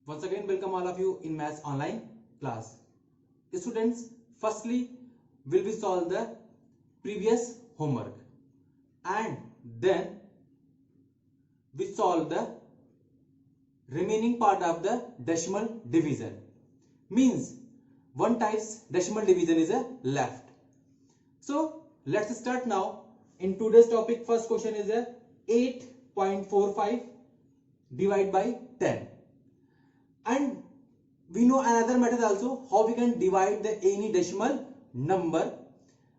Once again, welcome all of you in Maths Online class. Students, firstly, will we solve the previous homework and then we solve the remaining part of the decimal division. Means one type's decimal division is left. So let's start now. In today's topic, first question is 8.45 divided by 10. And we know another method also, how we can divide the any decimal number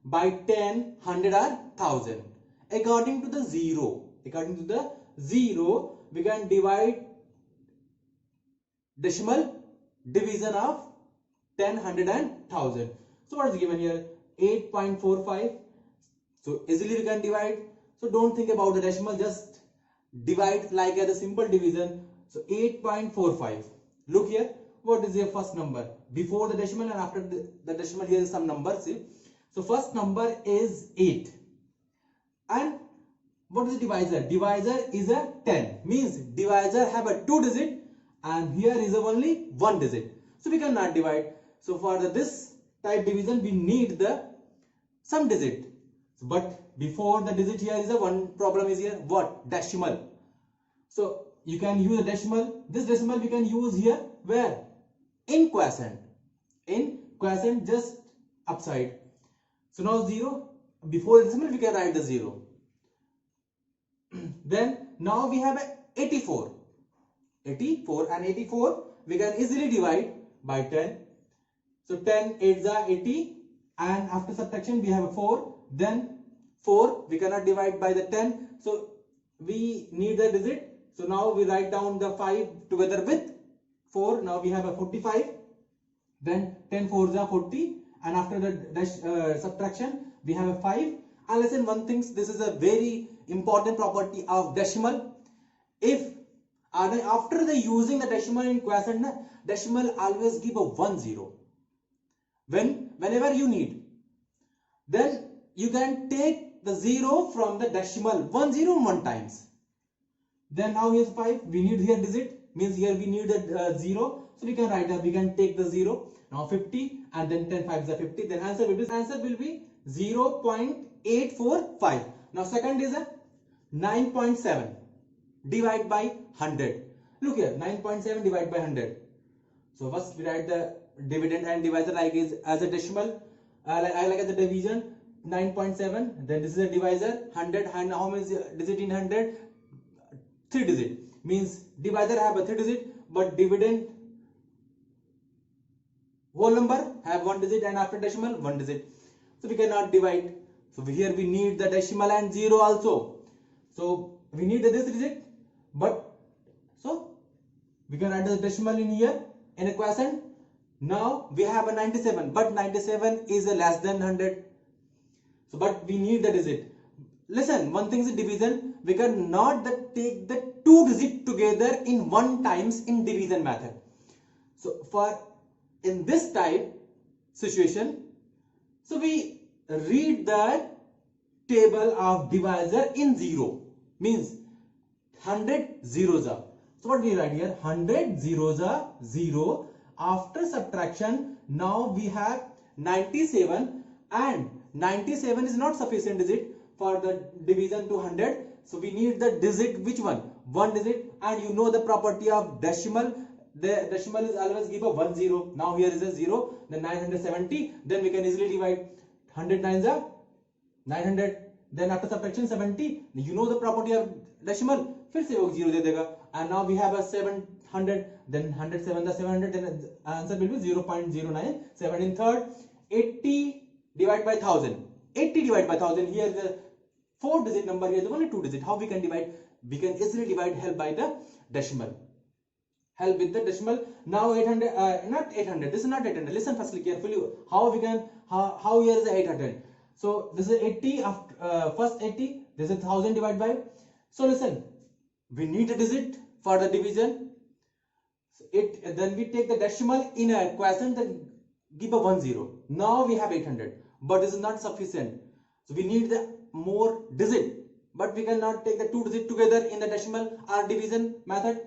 by 10, 100 or 1000. According to the zero, we can divide decimal division of 10, 100 and 1000. So what is given here? 8.45. So easily we can divide. So don't think about the decimal, just divide like a simple division. So 8.45. Look here, what is your first number? Before the decimal and after the decimal, here is some number. See, so first number is 8. And what is the divisor? Divisor is a 10. Means divisor have a 2 digit and here is only 1 digit. So we cannot divide. So for this type division, we need the some digit. But before the digit, here is a one problem is here. What? Decimal. So you can use a decimal. This decimal we can use here where? In quotient. In quotient, just upside. So now 0. Before decimal we can write the 0. Then now we have a 84. 84 and 84 we can easily divide by 10. So 10 8s are 80 and after subtraction we have a 4. Then 4 we cannot divide by the 10. So we need the digit. So now we write down the 5 together with 4. Now we have a 45. Then 10 4s are 40. And after the subtraction, we have a 5. And listen one thing, this is a very important property of decimal. If after the using the decimal in quotient, decimal always give a 1 0. Whenever you need, then you can take the 0 from the decimal 1 0 1 times. Then now here's 5. We need here digit, means here we need a 0. So we can write up, we can take the 0. Now 50 and then 10 5 is 50. Then answer will be 0.845. Now second is a 9.7 divide by 100. Look here, 9.7 divide by 100. So first we write the dividend and divisor like is as a decimal, like as a division 9.7. Then this is a divisor 100. And how many digit in 100? 3 digit. Means divisor have a 3 digit, but dividend whole number have 1 digit and after decimal 1 digit. So we cannot divide. So here we need the decimal and 0 also. So we need this digit, but so we can add the decimal in here in a quotient. Now we have a 97, but 97 is a less than 100. So but we need the digit. Listen, one thing is division. We cannot take the 2 digit together in 1 times in division method. So for in this type situation, so we read the table of divisor in 0. Means 100 zeros are. So what we write here? 100 zeros are 0. After subtraction, now we have 97 and 97 is not sufficient digit for the division to 100. So we need the digit, which one? 1 digit. And you know the property of decimal. The decimal is always give a 1 0. Now here is a 0. Then 970. Then we can easily divide 100 9s are 900. Then after subtraction 70. You know the property of decimal. फिर से वो 0 दे देगा. And now we have a 700. Then 107 the 700. Then answer will be 0.097. In third, 80 divided by 1000. 80 divided by 1000. Here the 4 digit number, here is only 2 digit. How we can divide? We can easily divide help by the decimal. Help with the decimal. Now 800, not 800. This is not 800. Listen firstly carefully. How we can, how here is 800. So this is 80 after first 80. This is 1000 divided by. So listen, we need a digit for the division. So then we take the decimal in a quotient, then give a 1 0. Now we have 800, but this is not sufficient. So we need the more digit, but we cannot take the 2 digit together in the decimal or division method.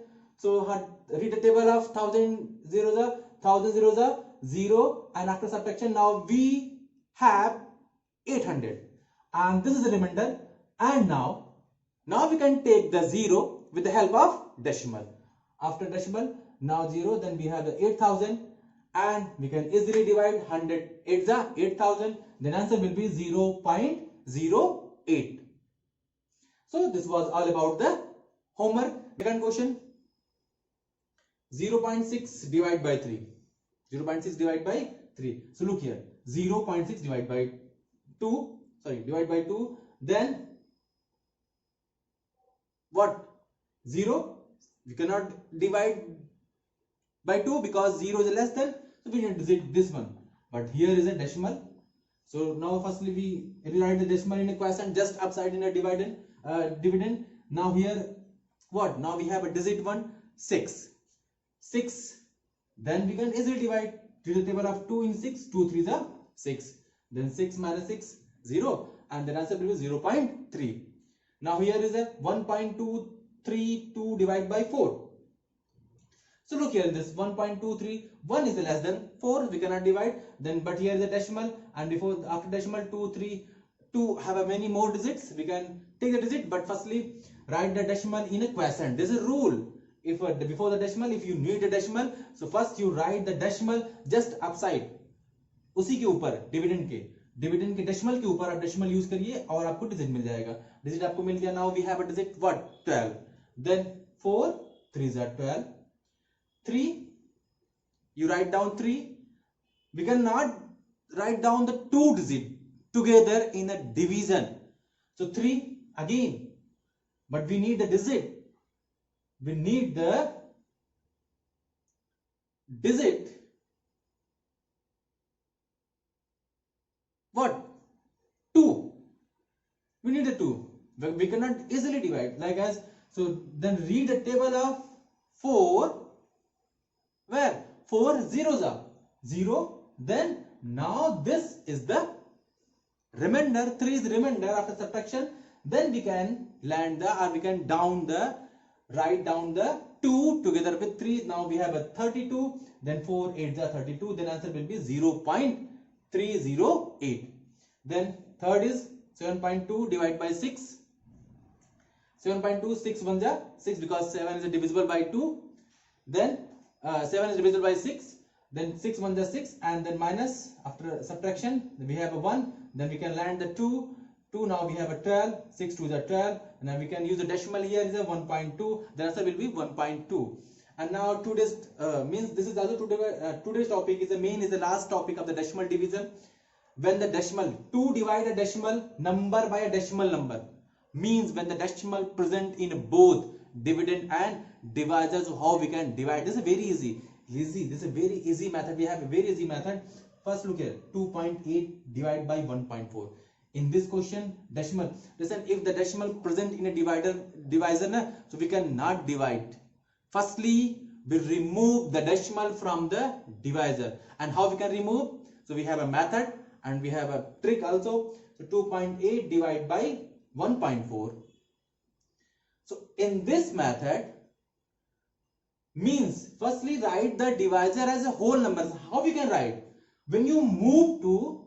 So read the table of 1000 zeros are 0, and after subtraction now we have 800, and this is the remainder. And now we can take the 0 with the help of decimal. After decimal, now 0, then we have the 8000, and we can easily divide 100 8s are 8000, then answer will be 0.08. So this was all about the homework. Second question, 0.6 divided by 3. 0.6 divided by 3. So look here, 0.6 divided by 2, divide by 2, then what? 0. We cannot divide by 2 because 0 is less than, so we need to visit this one, but here is a decimal. So now firstly we rewrite the decimal in a quotient just upside in a dividend. Now here what? Now we have a digit 1, 6, then we can easily divide to the table of 2 in 6, 2 3s are 6, then 6 minus 6 0, and the answer will be 0.3. Now here is a 1.232 divided by 4. So look here, this 1.23, 1 is less than 4, we cannot divide, then but here is a decimal, and after decimal 2 3 2 have a many more digits, we can take the digit, but firstly write the decimal in a quotient. This is a rule. If before the decimal, if you need a decimal, so first you write the decimal just upside, उसी के ऊपर dividend के decimal के ऊपर आप decimal use करिए और आपको डिजिट मिल जाएगा. डिजिट आपको मिल गया. Now we have a digit what? 12, then 4 3s are 12, 3 you write down 3. We cannot write down the two digit together in a division, so 3 again, but we need the digit. We need the digit what? 2. We need a 2. We cannot easily divide like as. So then read the table of 4, where 4 zeros are 0, then now this is the remainder, 3 is the remainder after subtraction. Then we can land the, or we can write down the 2 together with 3. Now we have a 32, then 4 8s are 32, then answer will be 0.308. Then third is 7.2 divided by 6. 7.2, 6 1s are 6 because 7 is divisible by 2. Then 7 is divisible by 6. Then 6 1s are 6, and then minus after subtraction we have a 1. Then we can land the 2. Now we have a 12. 6 2s are 12. And now we can use the decimal here is a 1.2. The answer will be 1.2. And now today's means this is also today's topic is the last topic of the decimal division. When the decimal 2 divide a decimal number by a decimal number means when the decimal present in both dividend and divisor. So how we can divide? This is very easy. This is a very easy method. We have a very easy method. First look here, 2.8 divided by 1.4. In this question decimal, listen, if the decimal present in a divisor na, so we cannot divide. Firstly we remove the decimal from the divisor. And how we can remove? So we have a method and we have a trick also. So 2.8 divided by 1.4. So in this method means firstly write the divisor as a whole number. How we can write? When you move to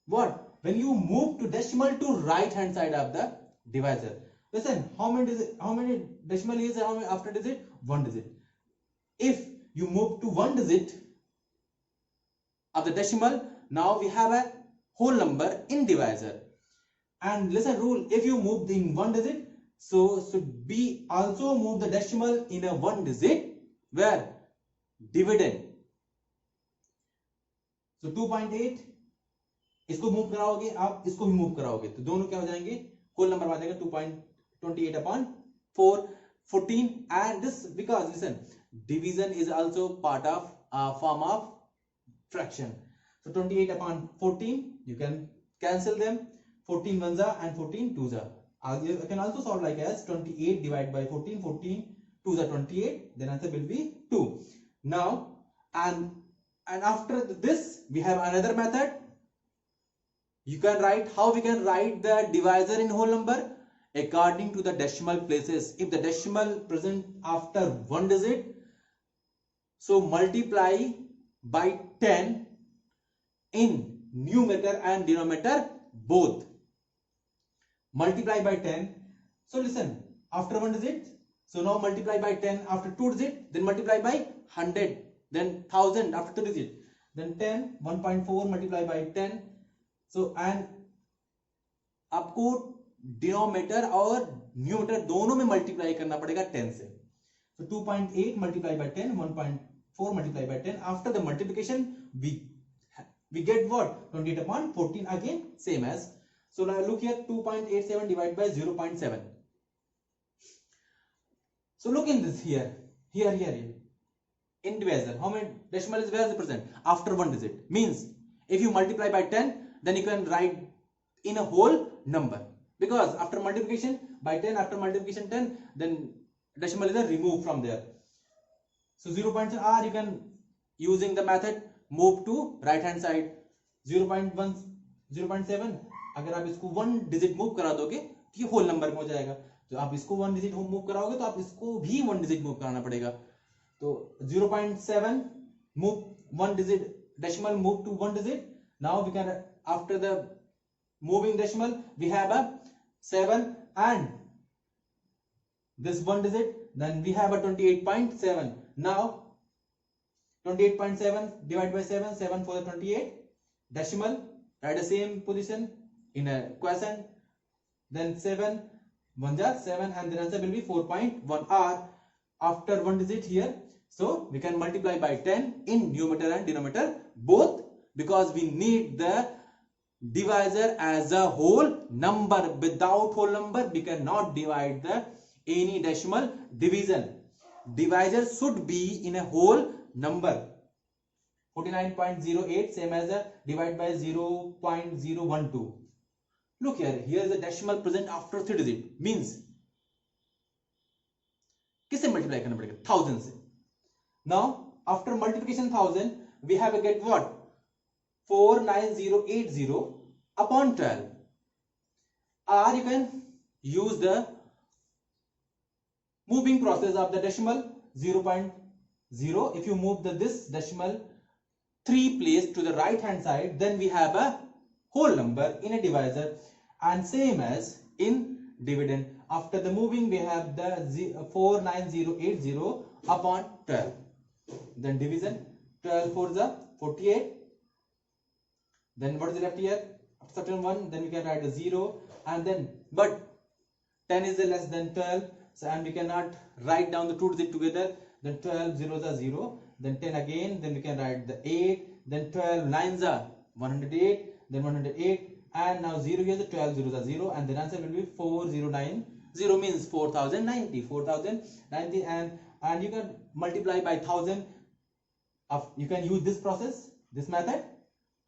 what? When you move to decimal to right hand side of the divisor. Listen, how many decimal is how many after digit? 1 digit. If you move to 1 digit of the decimal, now we have a whole number in divisor. And listen rule, if you move in 1 digit, so should be also move the decimal in a 1 digit where dividend. So 2.8 इसको move कराओगे आप, इसको भी move कराओगे तो दोनों क्या हो जाएंगे? होल नंबर आ जाएगा 2.28 upon 4 14. And this because listen, division is also part of form of fraction. So 28 upon 14 you can cancel them. 14 1s are and 14 2s are. You can also solve like as 28 divided by 14. 14 2s are 28. Then answer will be 2. Now and after this we have another method. You can write, how we can write the divisor in whole number? according to the decimal places. If the decimal present after one digit, so multiply by 10 in numerator and denominator both. Multiply by 10. So listen, after one digit, so now multiply by 10 after two digit, then multiply by 100, then 1000 after two digit, then 10, 1.4 multiply by 10. So and आपको denominator और numerator दोनों में multiply करना पड़ेगा 10 से. So 2.8 multiplied by 10, 1.4 multiplied by 10. After the multiplication, we get what? 28 upon 14 again, same as. So now look here, 2.87 divided by 0.7. So look in this here. In divisor, how many decimal is where is present? After one digit. Means if you multiply by 10, then you can write in a whole number. Because after multiplication by 10, after multiplication 10, then decimal is removed from there. So 0.7 or you can using the method move to right hand side. 0.1 0.7 अगर आप इसको one digit move करा दोगे तो ये whole number में हो जाएगा. तो आप इसको वन डिजिट मूव कराओगे तो आप इसको भी वन डिजिट मूव कराना पड़ेगा. तो 0.7 move one digit decimal move to one digit. Now we can after the moving decimal we have a 7 and this one digit, then we have a 28.7. Now 28.7 divided by 7, 7 for the 28 decimal, write the same position in a quotient, then 7 1 jar 7 and the answer will be 4.1 r after one digit here. So we can multiply by 10 in numerator and denominator both, because we need the divisor as a whole number. Without whole number we cannot divide the any decimal division. Divisor should be in a whole number. 49.08 same as a divide by 0.012. Look here is a decimal present after three digit. Means किससे multiply करना पड़ेगा? 1000 से. Now after multiplication 1000 we have a get what? 49080 upon 12. Or you can use the moving process of the decimal 0.0. If you move this decimal 3 place to the right hand side, then we have a whole number in a divisor, and same as in dividend. After the moving we have the 49080 upon 12. Then division 12 for the 48. Then what is left here? After certain one, then we can write a 0, and then but 10 is less than 12, so and we cannot write down the two digits together. Then 12 zeros are 0, then 10 again, then we can write the 8, then 12 nines are 108, then 108, and now 0 here, the 12 zeros are 0, and the answer will be 4090. Means 4090, and you can multiply by 1000. You can use this process, this method.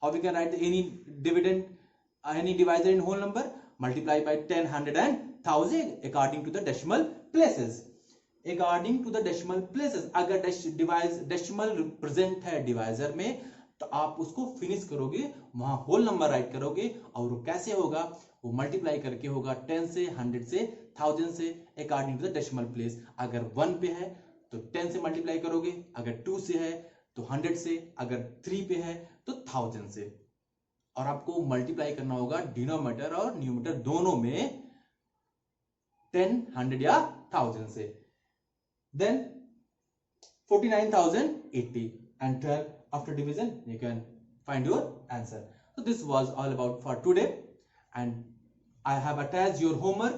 How we can write any dividend, any divisor in whole number? Multiply by 10, 100 and 1000 according to the decimal places. According to the decimal places. अगर decimal present है divisor में, तो आप उसको finish करोगे, वहां whole number right करोगे, और वो कैसे होगा? वो मल्टीप्लाई करके होगा 10 से, 100 से, 1000 से, according to the decimal place. अगर 1 पे है तो 10 से मल्टीप्लाई करोगे, अगर 2 से है तो 100 से, अगर 3 पे है तो 1000 से. और आपको मल्टीप्लाई करना होगा डिनोमिनेटर और न्यूमरेटर दोनों में 10, 100 या 1000 से. Then 49,080 and 12 after division you can find your answer. So this was all about for today, and I have attached your homework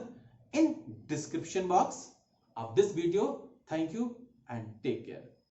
in description box of this video. Thank you and take care.